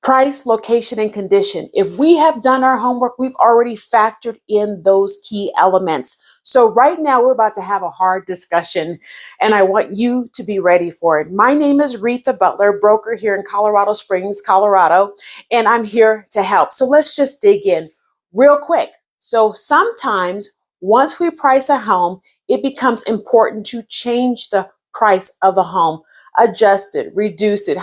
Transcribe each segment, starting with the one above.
Price, location, and condition. If we have done our homework, we've already factored in those key elements. So right now we're about to have a hard discussion and I want you to be ready for it. My name is Reatha Butler, broker here in Colorado Springs, Colorado, and I'm here to help. So let's just dig in real quick. So sometimes once we price a home, it becomes important to change the price of the home, adjust it, reduce it,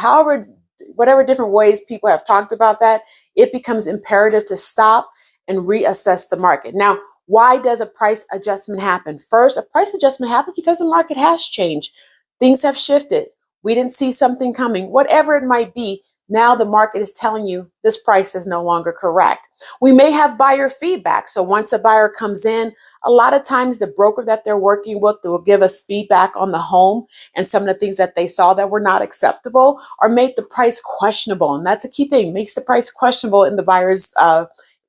whatever different ways people have talked about that, it becomes imperative to stop and reassess the market. Now, why does a price adjustment happen? First, a price adjustment happens because the market has changed. Things have shifted. We didn't see something coming, whatever it might be. Now the market is telling you this price is no longer correct. We may have buyer feedback. So once a buyer comes in, a lot of times the broker that they're working with will give us feedback on the home and some of the things that they saw that were not acceptable or made the price questionable. And that's a key thing, makes the price questionable in the buyer's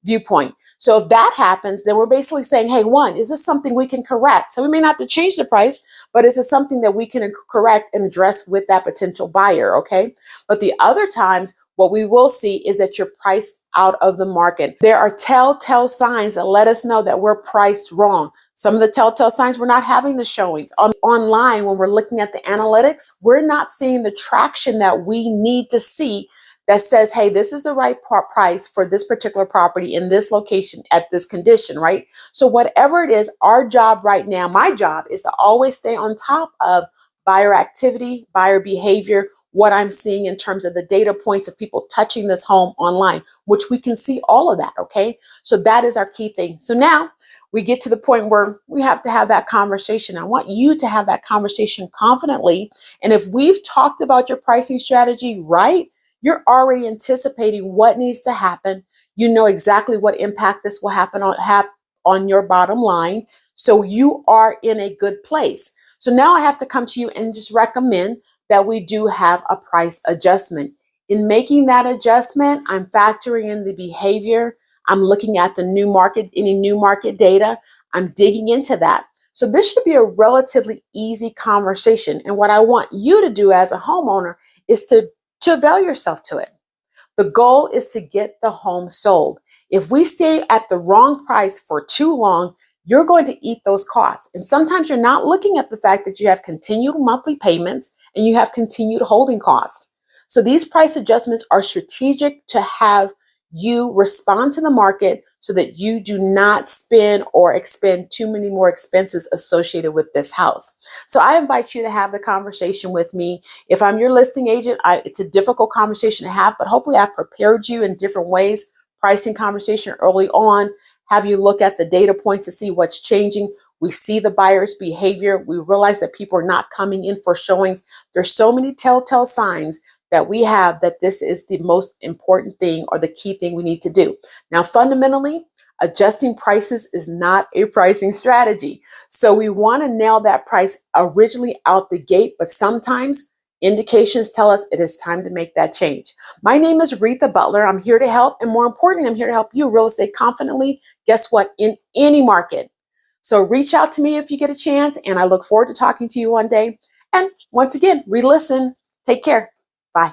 viewpoint. So if that happens, then we're basically saying, hey, one, is this something we can correct? So we may not have to change the price, but is it something that we can correct and address with that potential buyer, okay? But the other times, what we will see is that you're priced out of the market. There are telltale signs that let us know that we're priced wrong. Some of the telltale signs, we're not having the showings. Online, when we're looking at the analytics, we're not seeing the traction that we need to see that says, hey, this is the right price for this particular property in this location at this condition, right? So whatever it is, our job right now, my job is to always stay on top of buyer activity, buyer behavior, what I'm seeing in terms of the data points of people touching this home online, which we can see all of that, okay? So that is our key thing. So now we get to the point where we have to have that conversation. I want you to have that conversation confidently. And if we've talked about your pricing strategy right, you're already anticipating what needs to happen. You know exactly what impact this will have on your bottom line. So you are in a good place. So now I have to come to you and just recommend that we do have a price adjustment. In making that adjustment, I'm factoring in the behavior. I'm looking at the new market, any new market data. I'm digging into that. So this should be a relatively easy conversation. And what I want you to do as a homeowner is to avail yourself to it. The goal is to get the home sold. If we stay at the wrong price for too long, you're going to eat those costs. And sometimes you're not looking at the fact that you have continued monthly payments and you have continued holding costs. So these price adjustments are strategic to have you respond to the market so that you do not spend or expend too many more expenses associated with this house. So I invite you to have the conversation with me. If I'm your listing agent, it's a difficult conversation to have, but hopefully I've prepared you in different ways. Pricing conversation early on, have you look at the data points to see what's changing. We see the buyer's behavior. We realize that people are not coming in for showings. There's so many telltale signs that we have that this is the most important thing or the key thing we need to do. Now, fundamentally, adjusting prices is not a pricing strategy. So we want to nail that price originally out the gate, but sometimes indications tell us it is time to make that change. My name is Reatha Butler. I'm here to help. And more importantly, I'm here to help you real estate confidently. Guess what? In any market. So reach out to me if you get a chance. And I look forward to talking to you one day. And once again, re-listen. Take care. Bye.